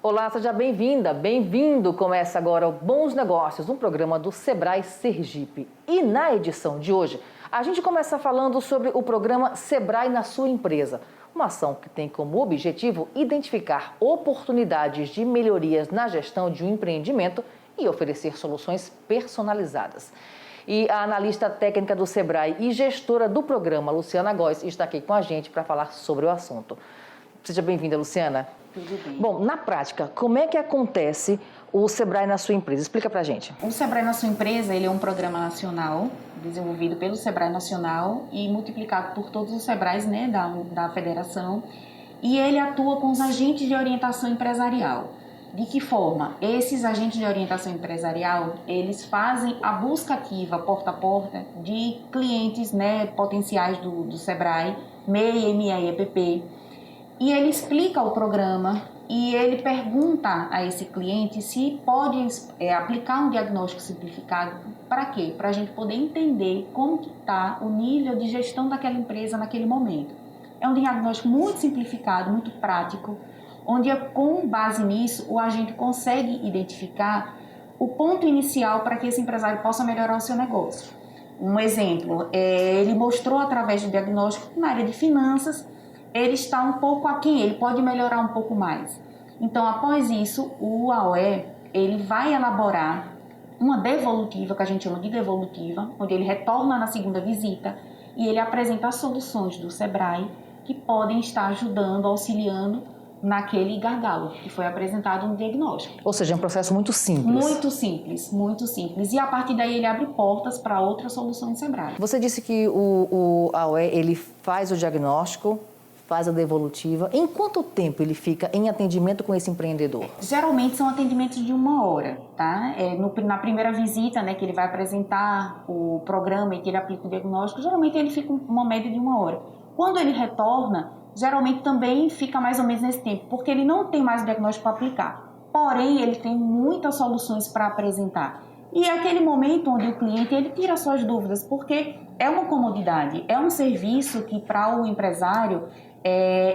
Olá, seja bem-vinda, bem-vindo. Começa agora o Bons Negócios, um programa do Sebrae Sergipe. E na edição de hoje, a gente começa falando sobre o programa Sebrae na sua empresa. Uma ação que tem como objetivo identificar oportunidades de melhorias na gestão de um empreendimento e oferecer soluções personalizadas. E a analista técnica do Sebrae e gestora do programa, Luciana Góes, está aqui com a gente para falar sobre o assunto. Seja bem-vinda, Luciana. Tudo bem. Bom, na prática, como é que acontece o Sebrae na sua empresa? Explica pra gente. O Sebrae na sua empresa, ele é um programa nacional, desenvolvido pelo Sebrae Nacional e multiplicado por todos os Sebrais, né, da federação. E ele atua com os agentes de orientação empresarial. De que forma? Esses agentes de orientação empresarial, eles fazem a busca ativa, porta a porta, de clientes, né, potenciais do Sebrae, MEI, ME e EPP. E ele explica o programa e ele pergunta a esse cliente se pode aplicar um diagnóstico simplificado. Para quê? Para a gente poder entender como que está o nível de gestão daquela empresa naquele momento. É um diagnóstico muito simplificado, muito prático, onde com base nisso o agente consegue identificar o ponto inicial para que esse empresário possa melhorar o seu negócio. Um exemplo, ele mostrou através do diagnóstico na área de finanças, ele está um pouco aquém, ele pode melhorar um pouco mais. Então, após isso, o AOE, ele vai elaborar uma devolutiva, que a gente chama de devolutiva, onde ele retorna na segunda visita e ele apresenta as soluções do Sebrae que podem estar ajudando, auxiliando naquele gargalo que foi apresentado no diagnóstico. Ou seja, é um processo muito simples. Muito simples, muito simples. E a partir daí ele abre portas para outras soluções Sebrae. Você disse que o AOE, ele faz o diagnóstico, faz a devolutiva. Em quanto tempo ele fica em atendimento com esse empreendedor? Geralmente são atendimentos de 1 hora, tá? Na primeira visita, né, que ele vai apresentar o programa e que ele aplica o diagnóstico, geralmente ele fica uma média de 1 hora. Quando ele retorna, geralmente também fica mais ou menos nesse tempo, porque ele não tem mais o diagnóstico para aplicar. Porém, ele tem muitas soluções para apresentar. E é aquele momento onde o cliente ele tira suas dúvidas, porque é uma comodidade, é um serviço que para o empresário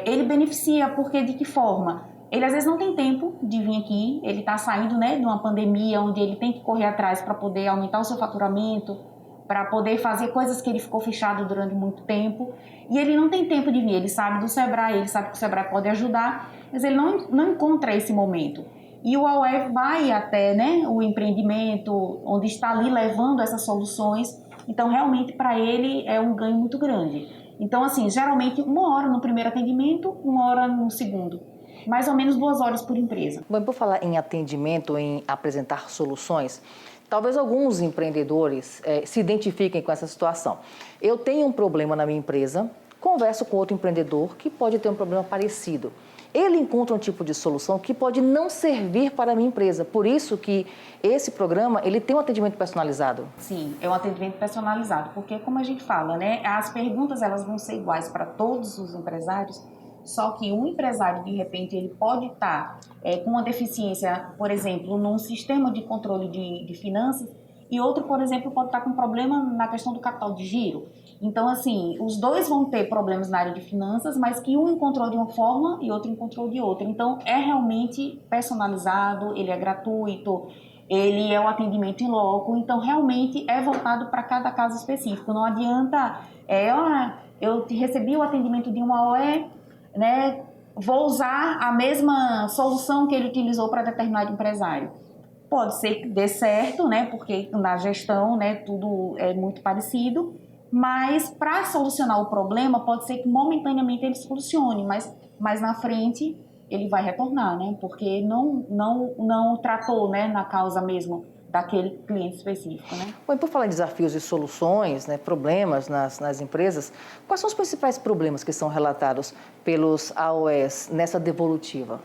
ele beneficia, porque de que forma? Ele às vezes não tem tempo de vir aqui, ele está saindo, né, de uma pandemia onde ele tem que correr atrás para poder aumentar o seu faturamento, para poder fazer coisas que ele ficou fechado durante muito tempo, e ele não tem tempo de vir, ele sabe do Sebrae, ele sabe que o Sebrae pode ajudar, mas ele não encontra esse momento. E o AOE vai até, né, o empreendimento, onde está ali levando essas soluções, então realmente para ele é um ganho muito grande. Então, assim, geralmente 1 hora no primeiro atendimento, 1 hora no segundo. Mais ou menos 2 horas por empresa. Bom, por falar em atendimento, em apresentar soluções, talvez alguns empreendedores se identifiquem com essa situação. Eu tenho um problema na minha empresa, converso com outro empreendedor que pode ter um problema parecido. Ele encontra um tipo de solução que pode não servir para a minha empresa. Por isso que esse programa, ele tem um atendimento personalizado. Sim, é um atendimento personalizado, porque como a gente fala, né, as perguntas elas vão ser iguais para todos os empresários, só que um empresário, de repente, ele pode estar com uma deficiência, por exemplo, num sistema de controle de finanças, e outro, por exemplo, pode estar com problema na questão do capital de giro. Então, assim, os dois vão ter problemas na área de finanças, mas que um encontrou de uma forma e outro encontrou de outra. Então, é realmente personalizado, ele é gratuito, ele é um atendimento em loco, então, realmente é voltado para cada caso específico. Não adianta, eu recebi o atendimento de uma OE, né, vou usar a mesma solução que ele utilizou para determinado empresário. Pode ser que dê certo, né, porque na gestão, né, tudo é muito parecido, mas para solucionar o problema, pode ser que momentaneamente ele solucione, mas na frente ele vai retornar, né, porque não tratou, né, na causa mesmo daquele cliente específico, né. Bom, e por falar em desafios e soluções, né, problemas nas empresas, quais são os principais problemas que são relatados pelos AOEs nessa devolutiva?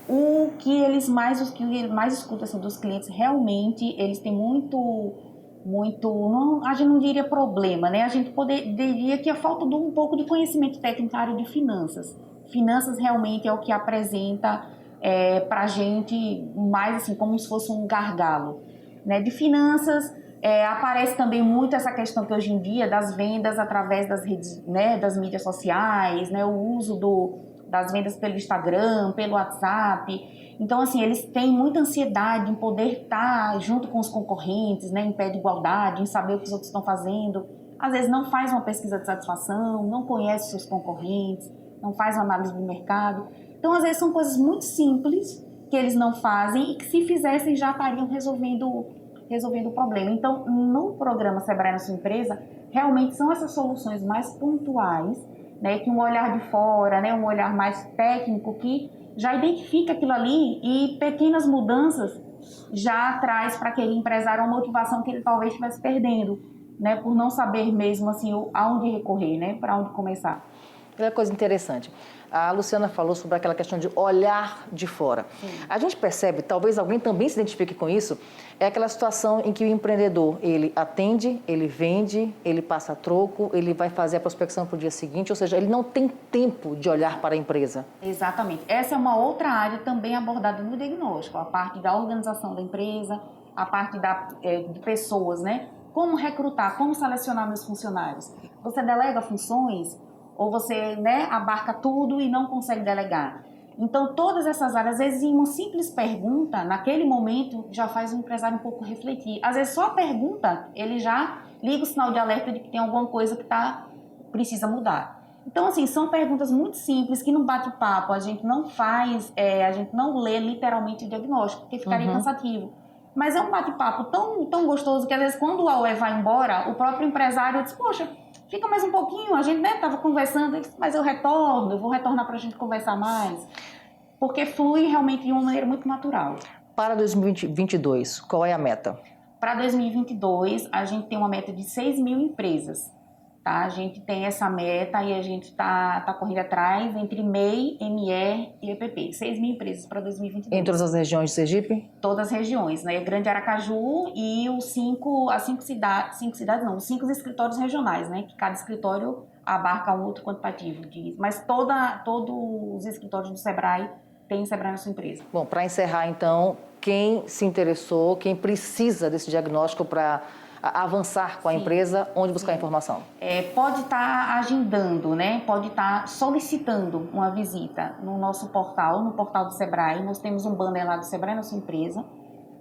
O que eles mais escutam assim, dos clientes, realmente, eles têm muito não, a gente não diria problema, né? A gente diria que é falta de um pouco de conhecimento técnico na área de finanças. Finanças realmente é o que apresenta para a gente mais assim, como se fosse um gargalo, né? De finanças, aparece também muito essa questão que hoje em dia das vendas através das redes, né, das mídias sociais, né? O uso das vendas pelo Instagram, pelo WhatsApp. Então, assim, eles têm muita ansiedade em poder estar junto com os concorrentes, né, em pé de igualdade, em saber o que os outros estão fazendo. Às vezes não faz uma pesquisa de satisfação, não conhece seus concorrentes, não faz uma análise do mercado. Então, às vezes, são coisas muito simples que eles não fazem e que, se fizessem, já estariam resolvendo o problema. Então, no programa Sebrae na Sua Empresa, realmente são essas soluções mais pontuais, né, que um olhar de fora, né, um olhar mais técnico, que já identifica aquilo ali e pequenas mudanças já traz para aquele empresário uma motivação que ele talvez estivesse perdendo, né, por não saber mesmo assim aonde recorrer, né, para onde começar. Outra coisa interessante, a Luciana falou sobre aquela questão de olhar de fora. Sim. A gente percebe, talvez alguém também se identifique com isso, é aquela situação em que o empreendedor, ele atende, ele vende, ele passa troco, ele vai fazer a prospecção para o dia seguinte, ou seja, ele não tem tempo de olhar para a empresa. Exatamente. Essa é uma outra área também abordada no diagnóstico, a parte da organização da empresa, a parte de pessoas, né? Como recrutar, como selecionar meus funcionários. Você delega funções ou você, né, abarca tudo e não consegue delegar. Então, todas essas áreas, às vezes, em uma simples pergunta, naquele momento, já faz o empresário um pouco refletir. Às vezes, só a pergunta, ele já liga o sinal de alerta de que tem alguma coisa que precisa mudar. Então, assim, são perguntas muito simples que no bate-papo a gente não faz, a gente não lê literalmente o diagnóstico, porque ficaria cansativo. Mas é um bate-papo tão gostoso que, às vezes, quando o AOE vai embora, o próprio empresário diz, poxa, fica mais um pouquinho, a gente, né, estava conversando, mas eu vou retornar para a gente conversar mais, porque flui realmente de uma maneira muito natural. Para 2022, qual é a meta? Para 2022, a gente tem uma meta de 6 mil empresas, tá? A gente tem essa meta e a gente está correndo atrás entre MEI, ME e EPP. 6 mil empresas para 2022. Em todas as regiões de Sergipe? Todas as regiões, né? Grande Aracaju e os 5 escritórios regionais, né? Que cada escritório abarca um outro quantitativo. Mas todos os escritórios do Sebrae têm Sebrae na sua empresa. Bom, para encerrar então, quem se interessou, quem precisa desse diagnóstico para avançar com a empresa, onde buscar informação? Pode estar agendando, né? Pode estar solicitando uma visita no nosso portal, no portal do Sebrae. Nós temos um banner lá do Sebrae na sua empresa.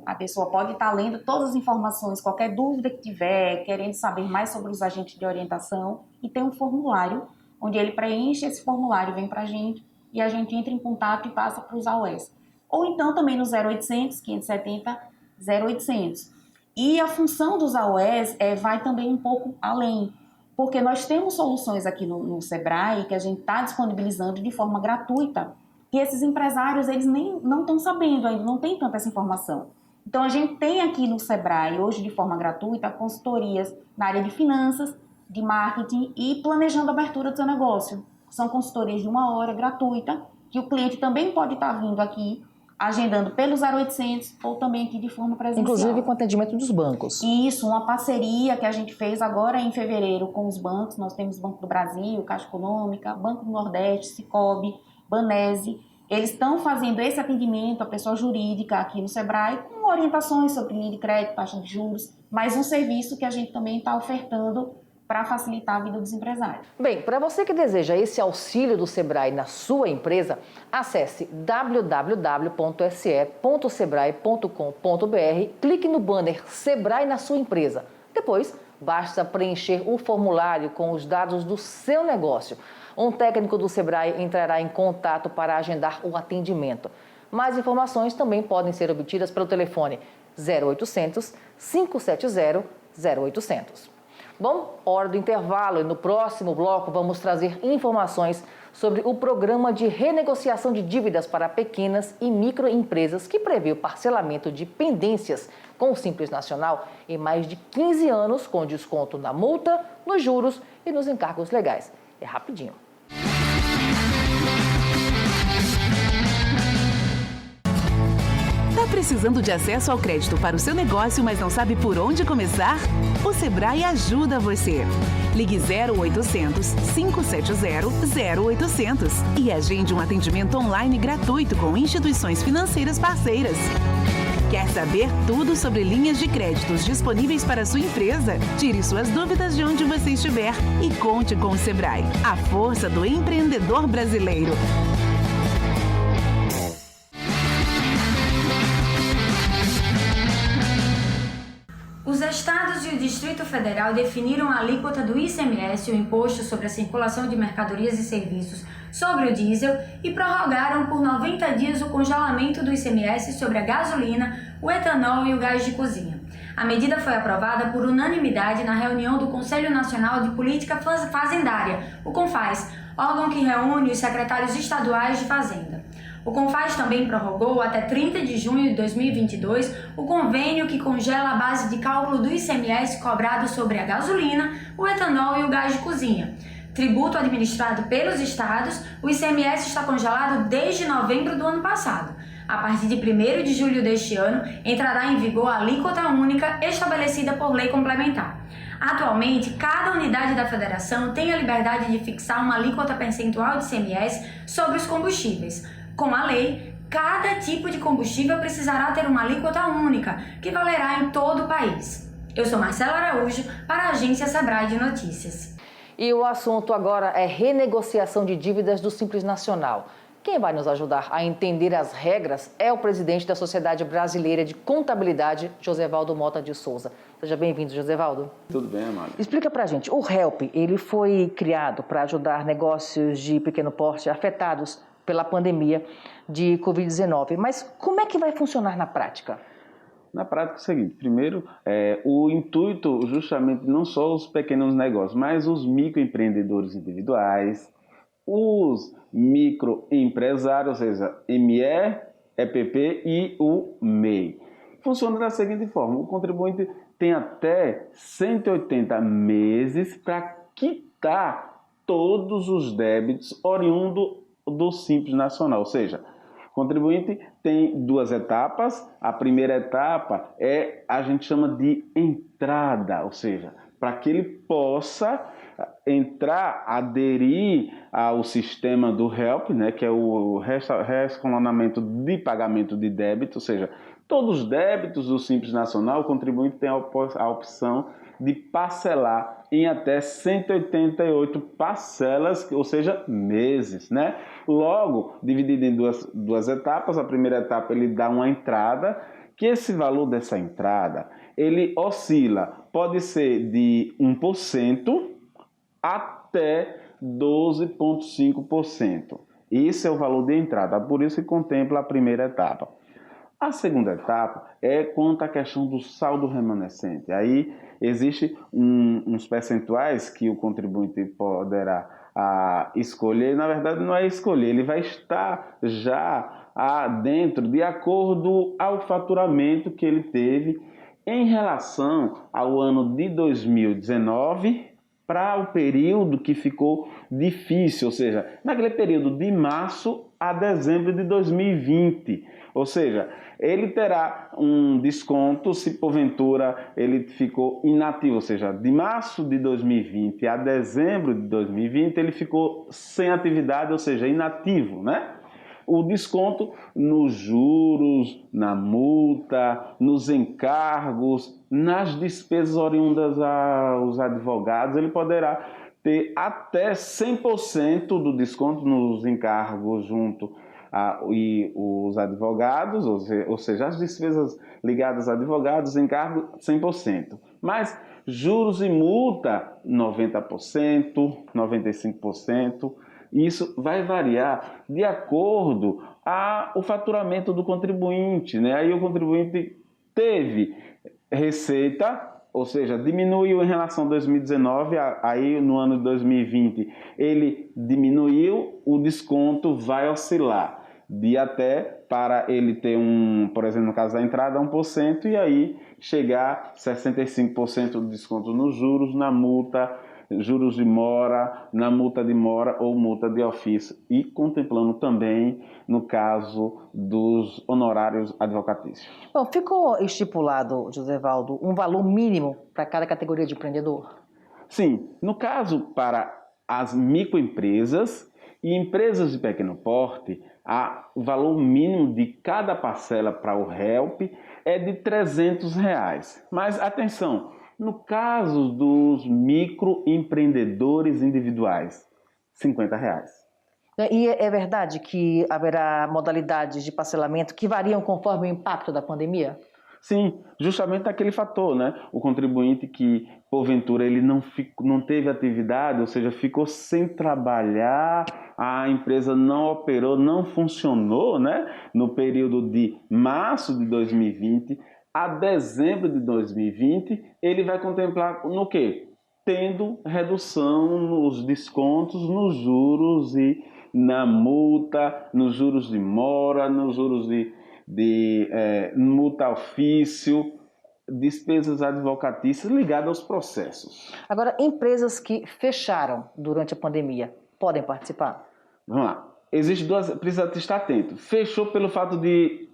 A pessoa pode estar lendo todas as informações, qualquer dúvida que tiver, querendo saber mais sobre os agentes de orientação. E tem um formulário, onde ele preenche esse formulário, vem para a gente e a gente entra em contato e passa para os AOEs. Ou então também no 0800 570 0800. E a função dos AOEs vai também um pouco além, porque nós temos soluções aqui no Sebrae que a gente está disponibilizando de forma gratuita, e esses empresários, eles não estão sabendo ainda, não tem tanta essa informação. Então, a gente tem aqui no Sebrae, hoje de forma gratuita, consultorias na área de finanças, de marketing e planejando a abertura do seu negócio. São consultorias de 1 hora, gratuita, que o cliente também pode estar vindo aqui, agendando pelo 0800 ou também aqui de forma presencial. Inclusive com atendimento dos bancos. Isso, uma parceria que a gente fez agora em fevereiro com os bancos. Nós temos Banco do Brasil, Caixa Econômica, Banco do Nordeste, Sicobi, Banese. Eles estão fazendo esse atendimento à pessoa jurídica aqui no Sebrae com orientações sobre linha de crédito, taxa de juros, mas um serviço que a gente também está ofertando para facilitar a vida dos empresários. Bem, para você que deseja esse auxílio do Sebrae na sua empresa, acesse www.se.sebrae.com.br, clique no banner Sebrae na sua empresa. Depois, basta preencher o formulário com os dados do seu negócio. Um técnico do Sebrae entrará em contato para agendar o atendimento. Mais informações também podem ser obtidas pelo telefone 0800 570 0800. Bom, hora do intervalo e no próximo bloco vamos trazer informações sobre o programa de renegociação de dívidas para pequenas e microempresas que prevê o parcelamento de pendências com o Simples Nacional em mais de 15 anos, com desconto na multa, nos juros e nos encargos legais. É rapidinho. Tá precisando de acesso ao crédito para o seu negócio, mas não sabe por onde começar? O Sebrae ajuda você. Ligue 0800 570 0800 e agende um atendimento online gratuito com instituições financeiras parceiras. Quer saber tudo sobre linhas de créditos disponíveis para a sua empresa? Tire suas dúvidas de onde você estiver e conte com o Sebrae, a força do empreendedor brasileiro. Distrito Federal definiram a alíquota do ICMS, o Imposto sobre a Circulação de Mercadorias e Serviços, sobre o diesel e prorrogaram por 90 dias o congelamento do ICMS sobre a gasolina, o etanol e o gás de cozinha. A medida foi aprovada por unanimidade na reunião do Conselho Nacional de Política Fazendária, o CONFAZ, órgão que reúne os secretários estaduais de Fazenda. O CONFAZ também prorrogou até 30 de junho de 2022 o convênio que congela a base de cálculo do ICMS cobrado sobre a gasolina, o etanol e o gás de cozinha. Tributo administrado pelos estados, o ICMS está congelado desde novembro do ano passado. A partir de 1º de julho deste ano, entrará em vigor a alíquota única estabelecida por lei complementar. Atualmente, cada unidade da federação tem a liberdade de fixar uma alíquota percentual de ICMS sobre os combustíveis. Com a lei, cada tipo de combustível precisará ter uma alíquota única, que valerá em todo o país. Eu sou Marcela Araújo, para a agência Sebrae de Notícias. E o assunto agora é renegociação de dívidas do Simples Nacional. Quem vai nos ajudar a entender as regras é o presidente da Sociedade Brasileira de Contabilidade, Josevaldo Mota de Souza. Seja bem-vindo, Josevaldo. Tudo bem, Amália. Explica pra gente, o HELP, ele foi criado para ajudar negócios de pequeno porte afetados pela pandemia de Covid-19. Mas como é que vai funcionar na prática? Na prática é o seguinte, primeiro, o intuito justamente não só os pequenos negócios, mas os microempreendedores individuais, os microempresários, ou seja, ME, EPP e o MEI. Funciona da seguinte forma, o contribuinte tem até 180 meses para quitar todos os débitos oriundos do Simples Nacional, ou seja, o contribuinte tem 2 etapas. A primeira etapa a gente chama de entrada, ou seja, para que ele possa entrar, aderir ao sistema do HELP, né, que é o rescalonamento de pagamento de débito, ou seja, todos os débitos do Simples Nacional, o contribuinte tem a opção de parcelar em até 188 parcelas, ou seja, meses, né? Logo, dividido em duas etapas, a primeira etapa ele dá uma entrada, que esse valor dessa entrada, ele oscila, pode ser de 1% até 12,5%. Esse é o valor de entrada, por isso que contempla a primeira etapa. A segunda etapa é quanto à questão do saldo remanescente. Aí existe uns percentuais que o contribuinte poderá escolher. Na verdade, não é escolher, ele vai estar já dentro, de acordo ao faturamento que ele teve em relação ao ano de 2019 para o período que ficou difícil, ou seja, naquele período de março a dezembro de 2020. Ou seja, ele terá um desconto se porventura ele ficou inativo, ou seja, de março de 2020 a dezembro de 2020 ele ficou sem atividade, ou seja, inativo, né? O desconto nos juros, na multa, nos encargos, nas despesas oriundas aos advogados, ele poderá ter até 100% do desconto nos encargos junto e os advogados, ou seja, as despesas ligadas a advogados, encargo 100%. Mas juros e multa 90%, 95%. Isso vai variar de acordo ao faturamento do contribuinte, né? Aí o contribuinte teve receita, ou seja, diminuiu em relação a 2019, aí no ano de 2020 ele diminuiu, o desconto vai oscilar de até para ele ter por exemplo, no caso da entrada, 1%, e aí chegar a 65% de desconto nos juros, na multa, juros de mora, na multa de mora ou multa de ofício, e contemplando também no caso dos honorários advocatícios. Bom, ficou estipulado, Josevaldo, um valor mínimo para cada categoria de empreendedor? Sim, no caso para as microempresas e empresas de pequeno porte, o valor mínimo de cada parcela para o HELP é de R$300. Mas atenção, no caso dos microempreendedores individuais, R$50. E é verdade que haverá modalidades de parcelamento que variam conforme o impacto da pandemia? Sim, justamente aquele fator, né? O contribuinte que, porventura, ele não teve atividade, ou seja, ficou sem trabalhar, a empresa não operou, não funcionou, né? No período de março de 2020 a dezembro de 2020, ele vai contemplar no quê? Tendo redução nos descontos, nos juros e na multa, nos juros de mora, nos juros de multa ofício, despesas advocatícias ligadas aos processos. Agora, empresas que fecharam durante a pandemia podem participar? Vamos lá. Existe precisa estar atento. Fechou pelo fato de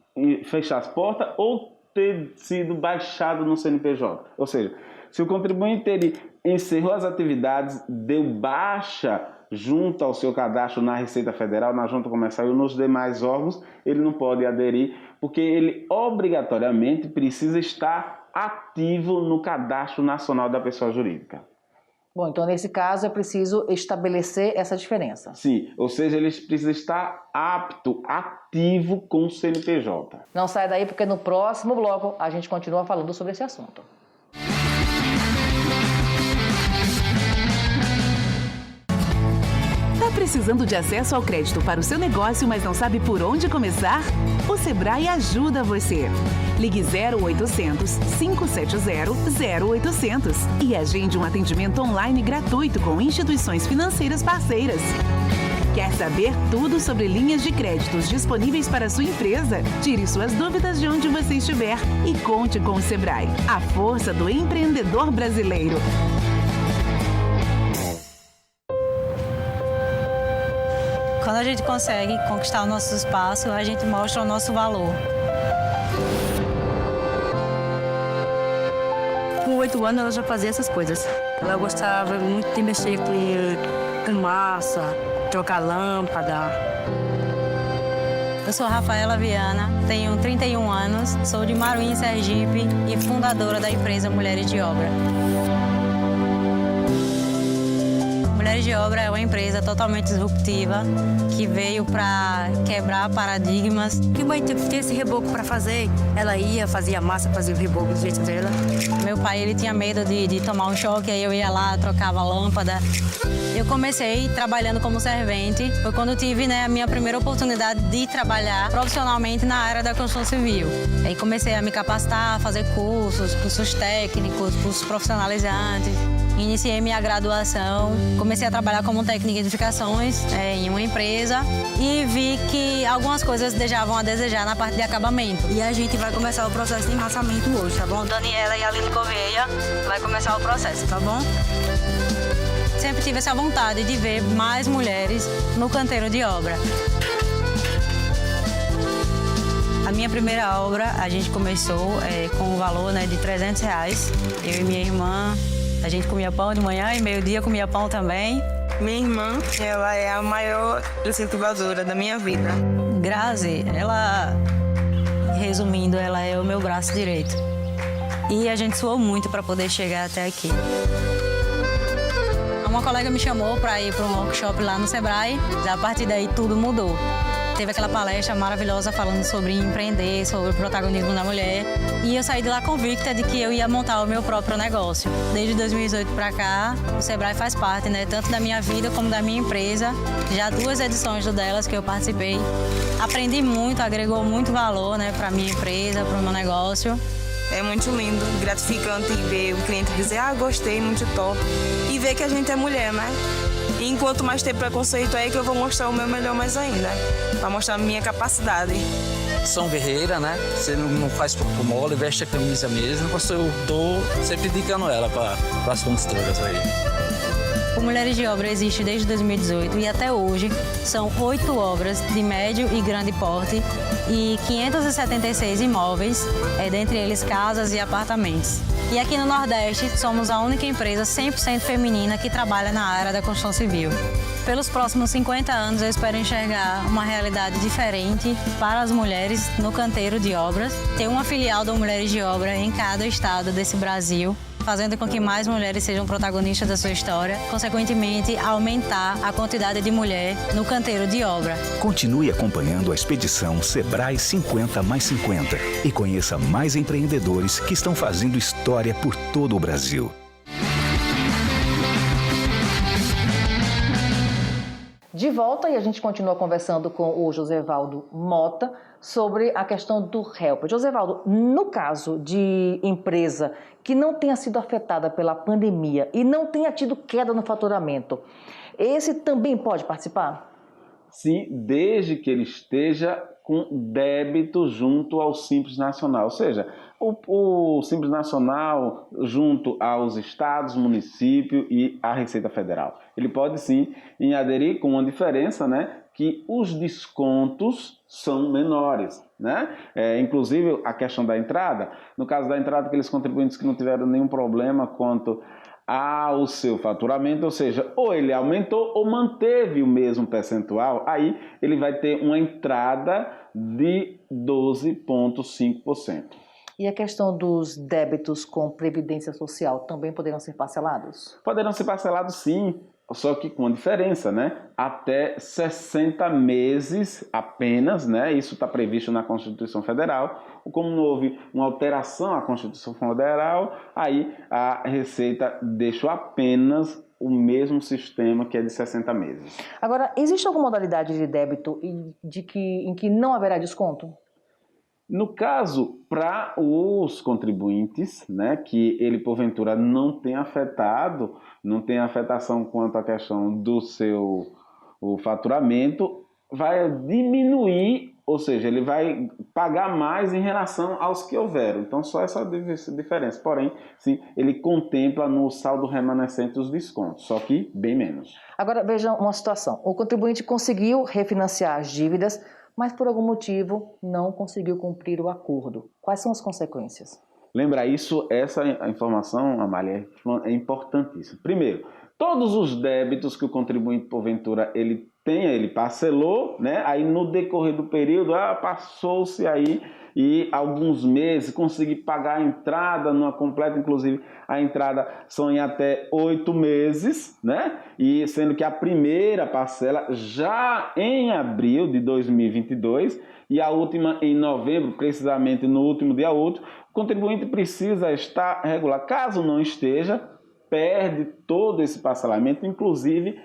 fechar as portas ou ter sido baixado no CNPJ. Ou seja, se o contribuinte ele encerrou as atividades, deu baixa junto ao seu cadastro na Receita Federal, na Junta Comercial e nos demais órgãos, ele não pode aderir, porque ele obrigatoriamente precisa estar ativo no Cadastro Nacional da Pessoa Jurídica. Bom, então nesse caso é preciso estabelecer essa diferença. Sim, ou seja, ele precisa estar apto, ativo com o CNPJ. Não sai daí porque no próximo bloco a gente continua falando sobre esse assunto. Tá precisando de acesso ao crédito para o seu negócio, mas não sabe por onde começar? O Sebrae ajuda você. Ligue 0800 570 0800 e agende um atendimento online gratuito com instituições financeiras parceiras. Quer saber tudo sobre linhas de créditos disponíveis para a sua empresa? Tire suas dúvidas de onde você estiver e conte com o Sebrae, a força do empreendedor brasileiro. Quando a gente consegue conquistar o nosso espaço, a gente mostra o nosso valor. Com 8 anos ela já fazia essas coisas. Ela gostava muito de mexer com massa, trocar lâmpada. Eu sou Rafaela Viana, tenho 31 anos, sou de Maruim, Sergipe e fundadora da empresa Mulheres de Obra. Mulheres de Obra é uma empresa totalmente disruptiva que veio para quebrar paradigmas. Que mãe tinha esse reboco para fazer, ela ia, fazia massa, fazia o reboco do jeito dela. Meu pai ele tinha medo de tomar um choque, aí eu ia lá, trocava lâmpada. Eu comecei trabalhando como servente, foi quando eu tive a minha primeira oportunidade de trabalhar profissionalmente na área da construção civil. Aí comecei a me capacitar, fazer cursos técnicos, cursos profissionalizantes. Iniciei minha graduação, comecei a trabalhar como técnica de edificações em uma empresa e vi que algumas coisas deixavam a desejar na parte de acabamento. E a gente vai começar o processo de enmassamento hoje, tá bom? Daniela e a Aline Gouveia vai começar o processo, tá bom? Sempre tive essa vontade de ver mais mulheres no canteiro de obra. A minha primeira obra, a gente começou com um valor de R$300. Eu e minha irmã, a gente comia pão de manhã e meio-dia comia pão também. Minha irmã, ela é a maior incentivadora da minha vida. Grazi, ela, resumindo, ela é o meu braço direito. E a gente suou muito para poder chegar até aqui. Uma colega me chamou para ir para um workshop lá no Sebrae, a partir daí tudo mudou. Teve aquela palestra maravilhosa falando sobre empreender, sobre o protagonismo da mulher. E eu saí de lá convicta de que eu ia montar o meu próprio negócio. Desde 2018 para cá, o Sebrae faz parte, tanto da minha vida como da minha empresa. Já 2 edições delas que eu participei. Aprendi muito, agregou muito valor para a minha empresa, para o meu negócio. É muito lindo, gratificante ver o cliente dizer, gostei, muito top. E ver que a gente é mulher, né? E enquanto mais tem preconceito aí que eu vou mostrar o meu melhor mais ainda. Pra mostrar a minha capacidade. São guerreira, né? Você não faz por mole, veste a camisa mesmo. Eu tô sempre indicando ela para as construtoras aí. O Mulheres de Obra existe desde 2018 e até hoje são 8 obras de médio e grande porte e 576 imóveis, dentre eles casas e apartamentos. E aqui no Nordeste somos a única empresa 100% feminina que trabalha na área da construção civil. Pelos próximos 50 anos eu espero enxergar uma realidade diferente para as mulheres no canteiro de obras, ter uma filial da Mulheres de Obra em cada estado desse Brasil, fazendo com que mais mulheres sejam protagonistas da sua história, consequentemente aumentar a quantidade de mulher no canteiro de obra. Continue acompanhando a expedição Sebrae 50+50 e conheça mais empreendedores que estão fazendo história por todo o Brasil. De volta, e a gente continua conversando com o Josévaldo Mota sobre a questão do HELP. Josévaldo, no caso de empresa que não tenha sido afetada pela pandemia e não tenha tido queda no faturamento, esse também pode participar? Sim, desde que ele esteja com débito junto ao Simples Nacional, ou seja, o Simples Nacional junto aos estados, municípios e à Receita Federal. Ele pode sim aderir com uma diferença, né, que os descontos são menores, né? Inclusive a questão da entrada, no caso da entrada, aqueles contribuintes que não tiveram nenhum problema quanto ao seu faturamento, ou seja, ou ele aumentou ou manteve o mesmo percentual, aí ele vai ter uma entrada de 12,5%. E a questão dos débitos com Previdência Social também poderão ser parcelados? Poderão ser parcelados sim, só que com uma diferença, né? Até 60 meses apenas, né? Isso está previsto na Constituição Federal. Como não houve uma alteração à Constituição Federal, aí a Receita deixou apenas o mesmo sistema, que é de 60 meses. Agora, existe alguma modalidade de débito em que não haverá desconto? No caso, para os contribuintes, né, que ele porventura não tem afetação quanto à questão do seu faturamento, vai diminuir, ou seja, ele vai pagar mais em relação aos que houveram. Então, só essa diferença. Porém, sim, ele contempla no saldo remanescente os descontos, só que bem menos. Agora, veja uma situação. O contribuinte conseguiu refinanciar as dívidas, mas por algum motivo não conseguiu cumprir o acordo. Quais são as consequências? Lembra isso, essa informação, Amália, é importantíssima. Primeiro, todos os débitos que o contribuinte, porventura, ele parcelou, né? Aí no decorrer do período, passou-se aí e alguns meses consegui pagar a entrada numa completa, inclusive a entrada são em até 8 meses, né? E sendo que a primeira parcela já em abril de 2022 e a última em novembro, precisamente no último dia útil, o contribuinte precisa estar regular. Caso não esteja, perde todo esse parcelamento, inclusive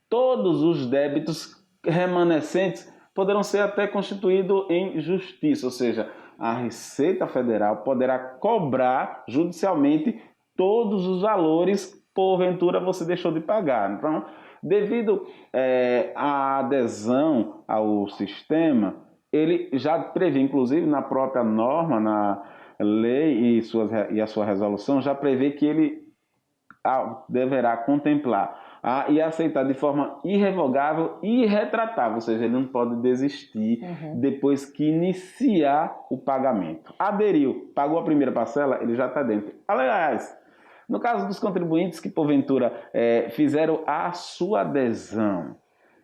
todos os débitos remanescentes poderão ser até constituídos em justiça, ou seja, a Receita Federal poderá cobrar judicialmente todos os valores porventura você deixou de pagar. Então, devido à adesão ao sistema, ele já prevê, inclusive na própria norma, na lei e a sua resolução, já prevê que ele deverá contemplar e aceitar de forma irrevogável e irretratável, ou seja, ele não pode desistir depois que iniciar o pagamento. Aderiu, pagou a primeira parcela, ele já está dentro. Aliás, no caso dos contribuintes que porventura fizeram a sua adesão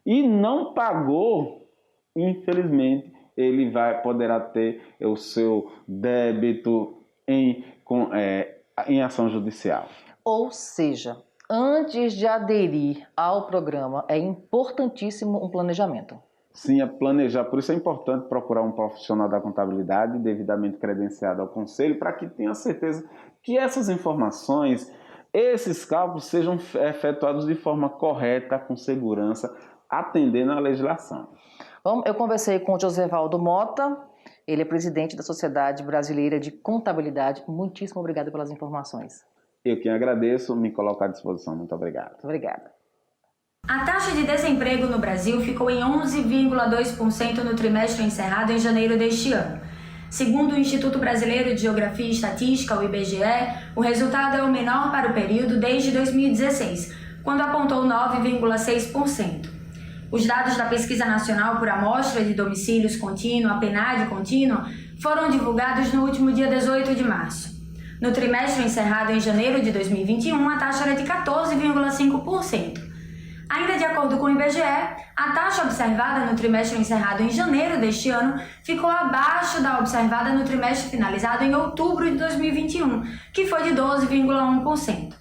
e não pagou, infelizmente, ele poderá ter o seu débito em ação judicial. Ou seja, antes de aderir ao programa, é importantíssimo um planejamento. Sim, é planejar. Por isso é importante procurar um profissional da contabilidade devidamente credenciado ao conselho para que tenha certeza que essas informações, esses cálculos sejam efetuados de forma correta, com segurança, atendendo à legislação. Bom, eu conversei com o Josévaldo Mota, ele é presidente da Sociedade Brasileira de Contabilidade. Muitíssimo obrigado pelas informações. Eu que agradeço, me coloco à disposição. Muito obrigado. Muito obrigada. A taxa de desemprego no Brasil ficou em 11,2% no trimestre encerrado em janeiro deste ano. Segundo o Instituto Brasileiro de Geografia e Estatística, o IBGE, o resultado é o menor para o período desde 2016, quando apontou 9,6%. Os dados da Pesquisa Nacional por Amostra de Domicílios Contínua, a PNAD contínua, foram divulgados no último dia 18 de março. No trimestre encerrado em janeiro de 2021, a taxa era de 14,5%. Ainda de acordo com o IBGE, a taxa observada no trimestre encerrado em janeiro deste ano ficou abaixo da observada no trimestre finalizado em outubro de 2021, que foi de 12,1%.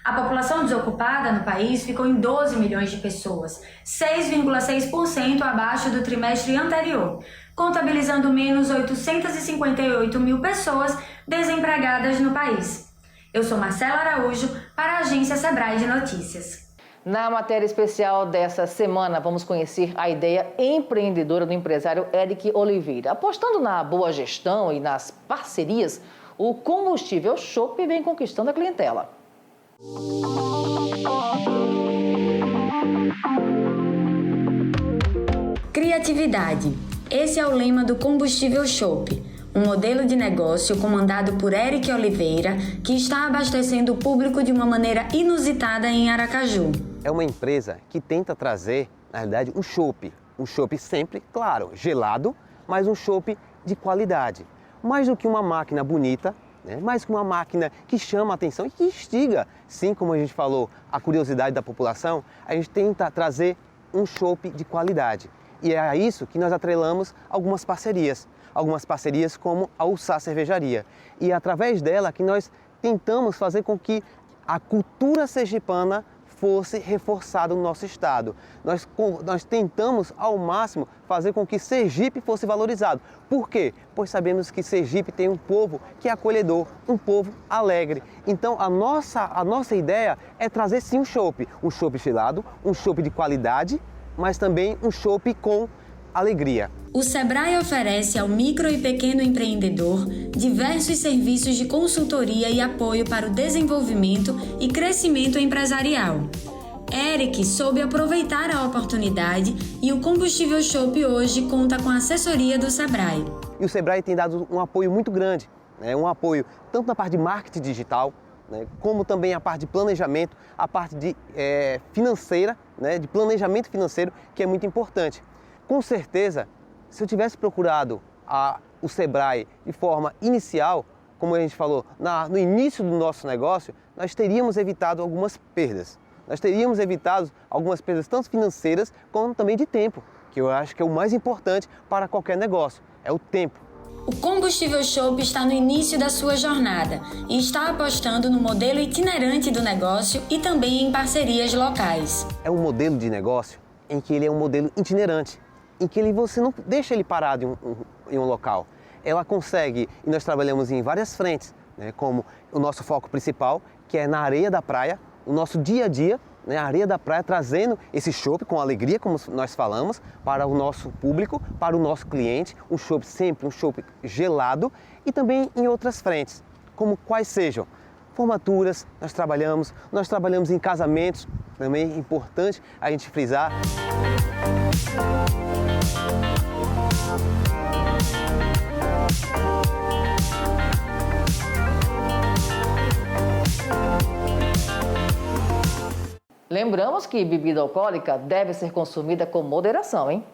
A população desocupada no país ficou em 12 milhões de pessoas, 6,6% abaixo do trimestre anterior, contabilizando menos 858 mil pessoas desempregadas no país. Eu sou Marcela Araújo, para a agência Sebrae de Notícias. Na matéria especial dessa semana, vamos conhecer a ideia empreendedora do empresário Eric Oliveira. Apostando na boa gestão e nas parcerias, o combustível Chopp vem conquistando a clientela. Criatividade. Esse é o lema do combustível Chopp, um modelo de negócio comandado por Eric Oliveira, que está abastecendo o público de uma maneira inusitada em Aracaju. É uma empresa que tenta trazer, na realidade, um chopp sempre, claro, gelado, mas um chopp de qualidade. Mais do que uma máquina bonita, né? Mais que uma máquina que chama a atenção e que instiga, sim, como a gente falou, a curiosidade da população, a gente tenta trazer um chopp de qualidade. E é a isso que nós atrelamos algumas parcerias como a Ussá Cervejaria. E é através dela que nós tentamos fazer com que a cultura sergipana fosse reforçada no nosso estado. Nós tentamos ao máximo fazer com que Sergipe fosse valorizado. Por quê? Pois sabemos que Sergipe tem um povo que é acolhedor, um povo alegre. Então a nossa ideia é trazer sim um chopp gelado, um chopp de qualidade, mas também um chopp com alegria. O Sebrae oferece ao micro e pequeno empreendedor diversos serviços de consultoria e apoio para o desenvolvimento e crescimento empresarial. Eric soube aproveitar a oportunidade e o combustível Chopp hoje conta com a assessoria do Sebrae. E o Sebrae tem dado um apoio muito grande, um apoio tanto na parte de marketing digital, como também a parte de planejamento, a parte de financeira, de planejamento financeiro, que é muito importante. Com certeza, se eu tivesse procurado o Sebrae de forma inicial, como a gente falou, no início do nosso negócio, nós teríamos evitado algumas perdas. Nós teríamos evitado algumas perdas tanto financeiras como também de tempo, que eu acho que é o mais importante para qualquer negócio, é o tempo. O combustível Chopp está no início da sua jornada e está apostando no modelo itinerante do negócio e também em parcerias locais. É um modelo de negócio em que ele é um modelo itinerante, em que você não deixa ele parado em um local. Ela consegue, e nós trabalhamos em várias frentes, como o nosso foco principal, que é na areia da praia, o nosso dia a dia, a areia da praia, trazendo esse chopp com alegria, como nós falamos, para o nosso público, para o nosso cliente, um chopp sempre, um chopp gelado, e também em outras frentes, como quais sejam formaturas, nós trabalhamos em casamentos, também é importante a gente frisar. Lembramos que bebida alcoólica deve ser consumida com moderação, hein?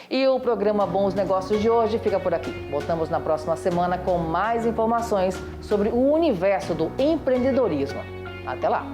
E o programa Bons Negócios de hoje fica por aqui. Voltamos na próxima semana com mais informações sobre o universo do empreendedorismo. Até lá!